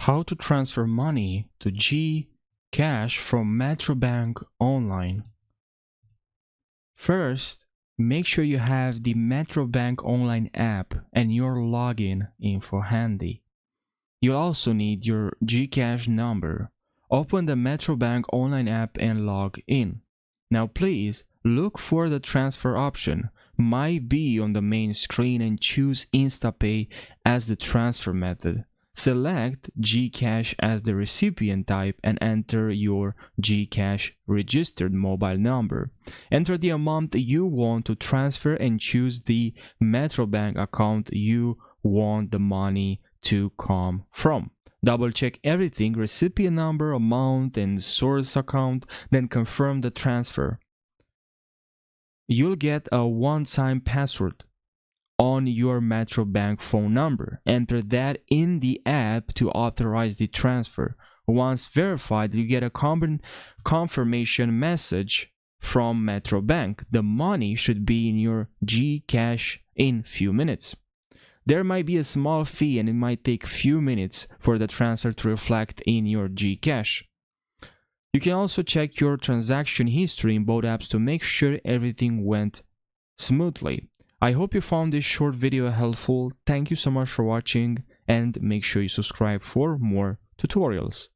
How to transfer money to GCash from Metrobank online. First, make sure you have the Metrobank online app and your login info handy. You'll also need your GCash number. Open the Metrobank online app and log in. Now please look for the transfer option. Might be on the main screen and choose InstaPay as the transfer method. Select GCash as the recipient type and enter your GCash registered mobile number. Enter the amount you want to transfer and choose the Metrobank account you want the money to come from. Double check everything, recipient number, amount, and source account, then confirm the transfer. You'll get a one-time password on your Metrobank phone number. Enter that in the app to authorize the transfer. Once verified, you get a confirmation message from Metrobank. The money should be in your GCash in few minutes. There might be a small fee and it might take few minutes for the transfer to reflect in your GCash. You can also check your transaction history in both apps to make sure everything went smoothly. I hope you found this short video helpful. Thank you so much for watching and make sure you subscribe for more tutorials.